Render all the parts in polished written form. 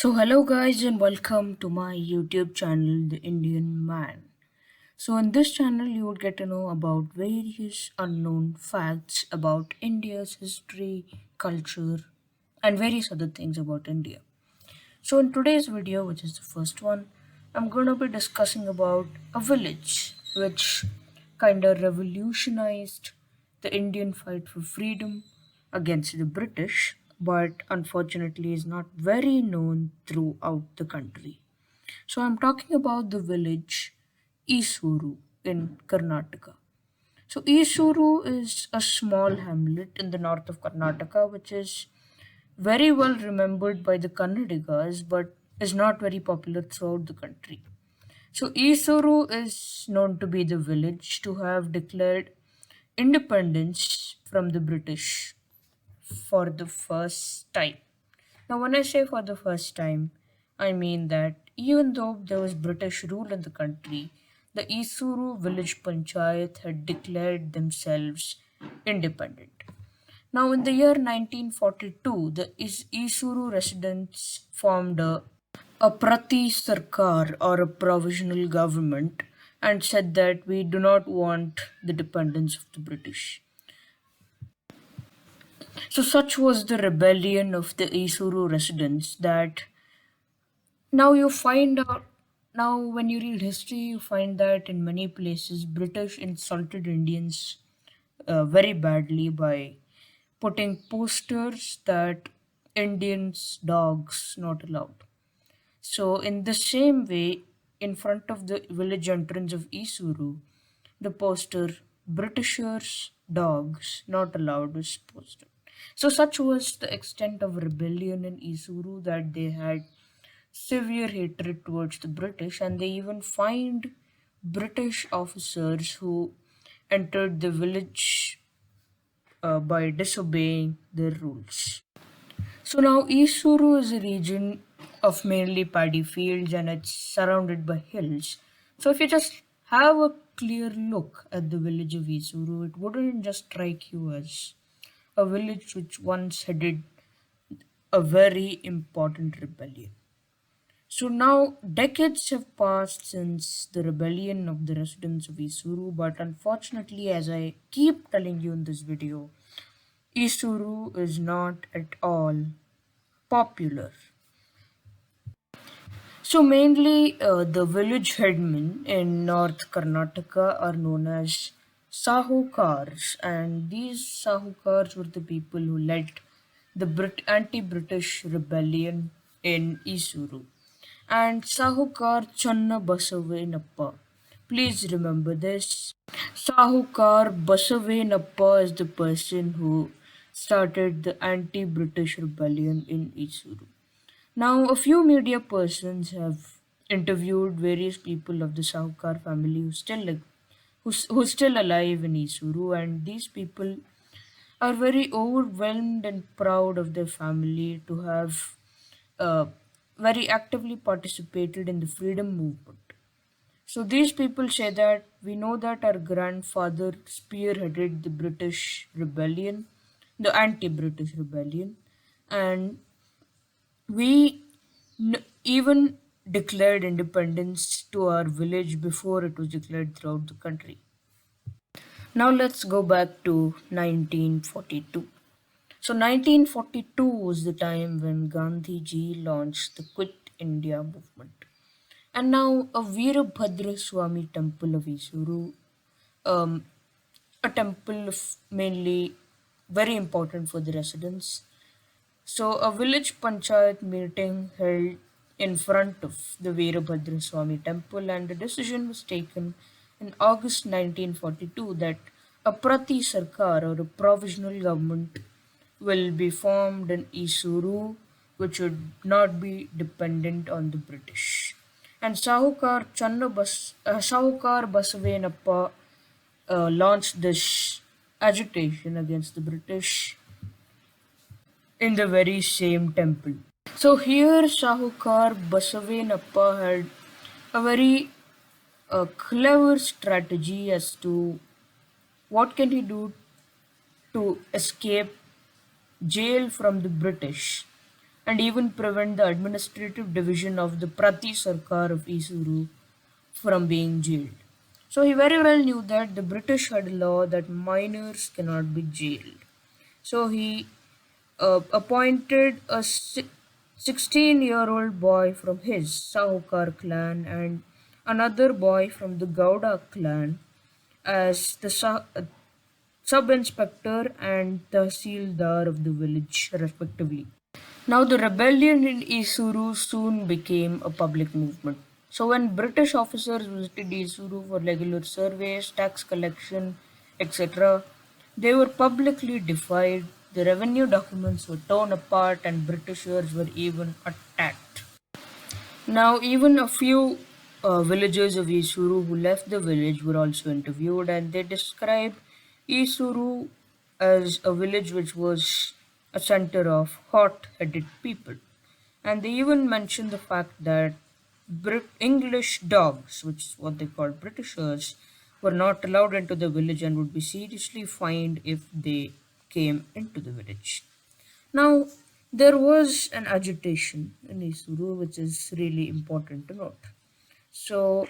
Hello guys, and welcome to my YouTube channel, The Indian Man. In this channel, you would get to know about various unknown facts about India's history, culture, and various other things about India. In today's video, which is the first one, I'm going to be discussing about a village which kind of revolutionized the Indian fight for freedom against the British, but unfortunately is not very known throughout the country. I'm talking about the village Issuru in Karnataka. Issuru is a small hamlet in the north of Karnataka, which is very well remembered by the Kannadigas, but is not very popular throughout the country. Issuru is known to be the village to have declared independence from the British for the first time. Now, when I say for the first time, I mean that even though there was British rule in the country, the Issuru village panchayat had declared themselves independent. Now, in the year 1942, the Issuru residents formed a Prati Sarkar or a provisional government and said that we do not want the dependence of the British. Such was the rebellion of the Issuru residents that now you find out. Now, when you read history, you find that in many places, British insulted Indians very badly by putting posters that Indians dogs not allowed. So, in the same way, in front of the village entrance of Isuru, the poster Britishers dogs not allowed was posted. So, such was the extent of rebellion in Isuru that they had severe hatred towards the British, and they even fined British officers who entered the village by disobeying their rules. So now Issuru is a region of mainly paddy fields and it's surrounded by hills. So if you just have a clear look at the village of Issuru, it wouldn't just strike you as a village which once headed a very important rebellion. So now decades have passed since the rebellion of the residents of Issuru, but unfortunately, as I keep telling you in this video, Issuru is not at all popular. So mainly the village headmen in North Karnataka are known as Sahukars, and these Sahukars were the people who led the anti-British rebellion in Isuru. And Sahukar Channa Basavenappa. Please remember this. Sahukar Basavenappa is the person who started the anti-British rebellion in Isuru. Now, a few media persons have interviewed various people of the Sahukar family who's still alive in Isuru, and these people are very overwhelmed and proud of their family to have uh, very actively participated in the freedom movement. So these people say that we know that our grandfather spearheaded the British rebellion, the anti-British rebellion, and we even declared independence to our village before it was declared throughout the country. Now let's go back to 1942. 1942 was the time when Gandhi ji launched the Quit India movement. And now a Veerabhadra Swami temple of Isuru, um, a temple of mainly very important for the residents. So a village panchayat meeting held in front of the Veerabhadra Swami temple, and the decision was taken in August 1942 that a Prati Sarkar or a provisional government will be formed in Isuru, which would not be dependent on the British. And Sahukar Basavenappa launched this agitation against the British in the very same temple. So here Sahukar Basavenappa had a very clever strategy as to what can he do to escape jail from the British. and even prevent the administrative division of the Prati Sarkar of Issuru from being jailed. So he very well knew that the British had a law that minors cannot be jailed. So he appointed a 16-year-old boy from his Sahukar clan and another boy from the Gowda clan as the sub-inspector and tahsildar of the village, respectively. Now, the rebellion in Issuru soon became a public movement. So, when British officers visited Issuru for regular surveys, tax collection, etc., they were publicly defied, the revenue documents were torn apart, and Britishers were even attacked. Now, even a few villagers of Isuru who left the village were also interviewed, and they described Isuru as a village which was a center of hot headed people. And they even mentioned the fact that English dogs, which is what they called Britishers, were not allowed into the village and would be seriously fined if they came into the village. Now, there was an agitation in Isuru, which is really important to note. So,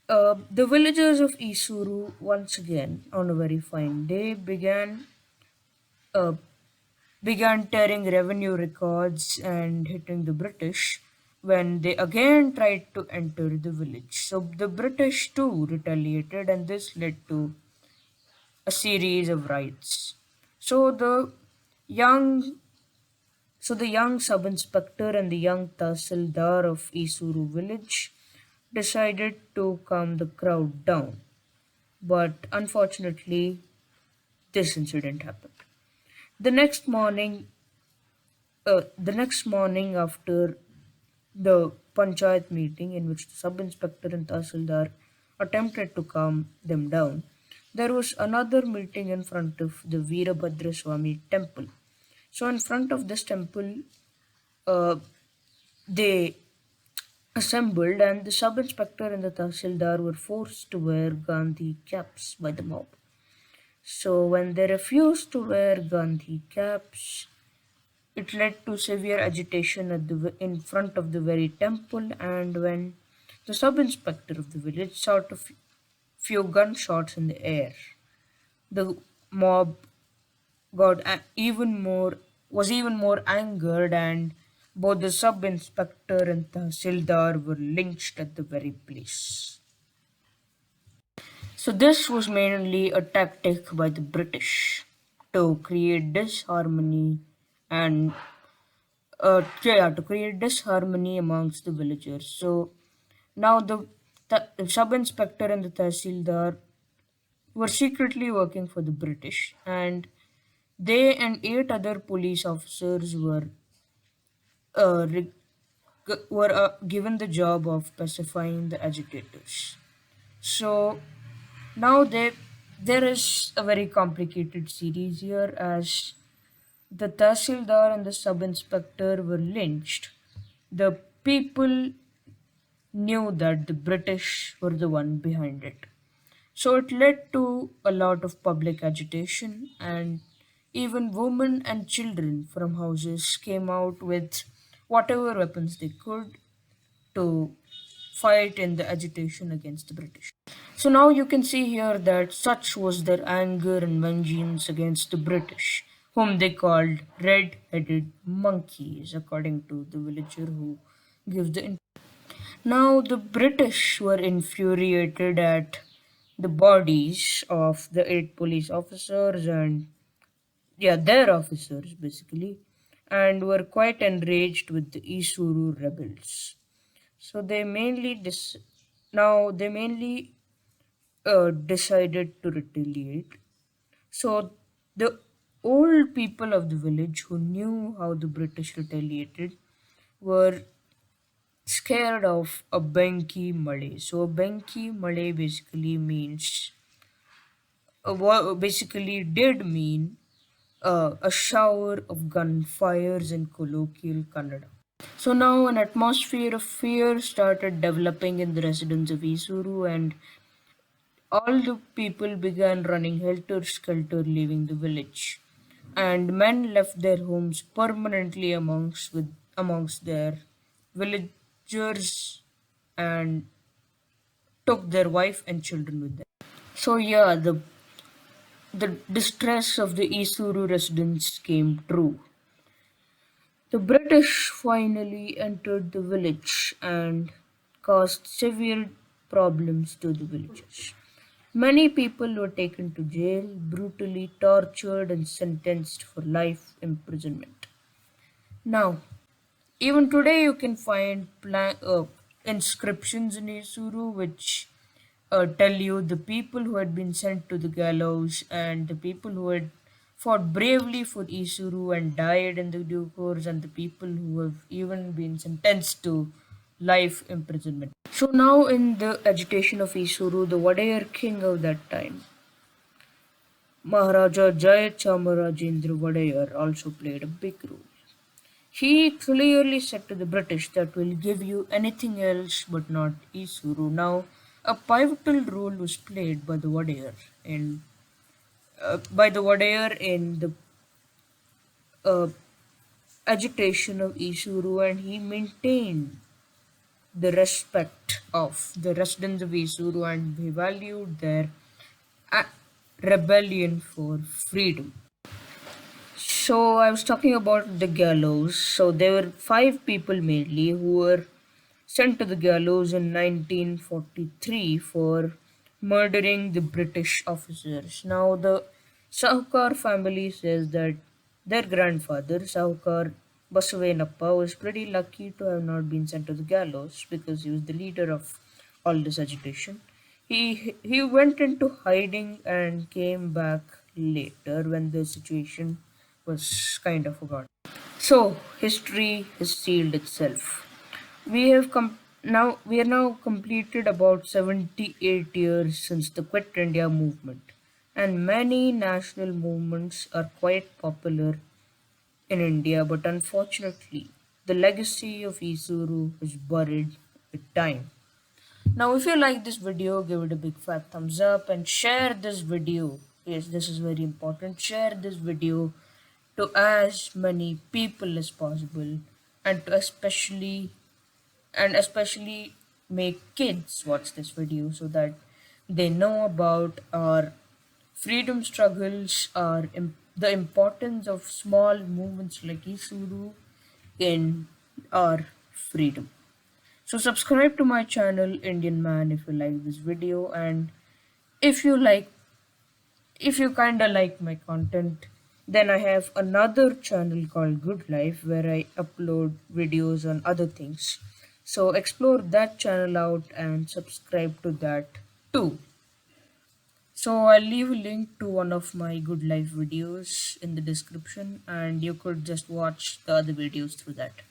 the villagers of Isuru, once again, on a very fine day, uh, began tearing revenue records and hitting the British when they again tried to enter the village. So, the British too retaliated, and this led to a series of riots. So, young the young sub-inspector and the young tahsildar of Isuru village decided to calm the crowd down. But unfortunately, this incident happened. The next morning, after the panchayat meeting in which the sub-inspector and tahsildar attempted to calm them down, there was another meeting in front of the Veerabhadra Swami temple. So in front of this temple, uh, they assembled, and the sub inspector and the tahsildar were forced to wear Gandhi caps by the mob. So, when they refused to wear Gandhi caps, it led to severe agitation in front of the very temple. And when the sub inspector of the village saw a few gunshots in the air, the mob even more angered, and both the sub inspector and tahsildar were lynched at the very place. So this was mainly a tactic by the British to create disharmony and to create disharmony amongst the villagers. So now the sub inspector and the tahsildar were secretly working for the British, and they and eight other police officers uh, re- given the job of pacifying the agitators. So now there is a very complicated series here, as the Tahsildar and the sub inspector were lynched. The people knew that the British were the one behind it. So it led to a lot of public agitation, and even women and children from houses came out with whatever weapons they could to fight in the agitation against the British. So now you can see here that such was their anger and vengeance against the British, whom they called red-headed monkeys, according to the villager who gives the. Now the British were infuriated at the bodies of the eight police officers and their officers basically, and were quite enraged with the Isuru rebels. So they mainly decided to retaliate. So the old people of the village who knew how the British retaliated were scared of a Benki Male. So a Benki Male basically did mean a shower of gunfires in colloquial Kannada. So now an atmosphere of fear started developing in the residents of Isuru, and all the people began running helter skelter, leaving the village. and men left their homes permanently amongst their villagers and took their wife and children with them. So yeah, the distress of the Issuru residents came true. The British finally entered the village and caused severe problems to the villagers. Many people were taken to jail, brutally tortured, and sentenced for life imprisonment. Now, even today, you can find inscriptions in Isuru which tell you the people who had been sent to the gallows and the people who had fought bravely for Isuru and died in the due course, and the people who have even been sentenced to life imprisonment. So now, in the agitation of Isuru, the Wadayar king of that time, Maharaja Jayachamrajendra Wadayar, also played a big role. He clearly said to the British that we'll give you anything else but not Isuru. Now, a pivotal role was played by the Wadayar in the uh, agitation of Isuru, and he maintained the respect of the residents of Isuru, and he valued their a- rebellion for freedom. So I was talking about the gallows. So there were five people mainly who were sent to the gallows in 1943 for murdering the British officers. Now the Sahukar family says that their grandfather, Sahukar Basavenappa, was pretty lucky to have not been sent to the gallows because he was the leader of all this agitation. He went into hiding and came back later when the situation was kind of forgotten. So history has sealed itself. We are now completed about 78 years since the Quit India movement, and many national movements are quite popular in India, but unfortunately, the legacy of Isuru is buried with time. Now, if you like this video, give it a big fat thumbs up and share this video. Yes, this is very important. Share this video to as many people as possible, and to especially make kids watch this video so that they know about our freedom struggles, the importance of small movements like Isuru in our freedom. So subscribe to my channel Indian Man if you like this video, and if you like if you kinda like my content, then I have another channel called Good Life where I upload videos on other things. So explore that channel out and subscribe to that too. So I'll leave a link to one of my Good Life videos in the description, and you could just watch the other videos through that.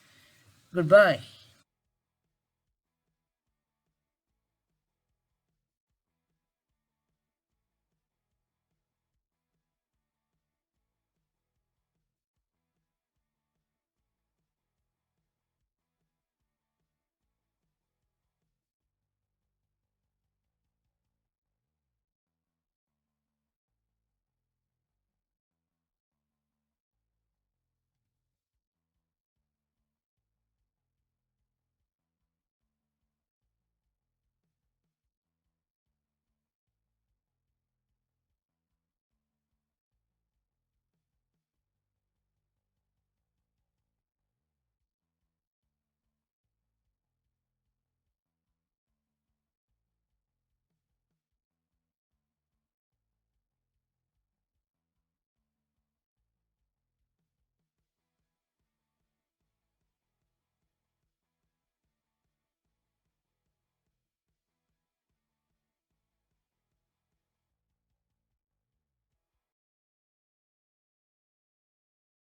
Goodbye.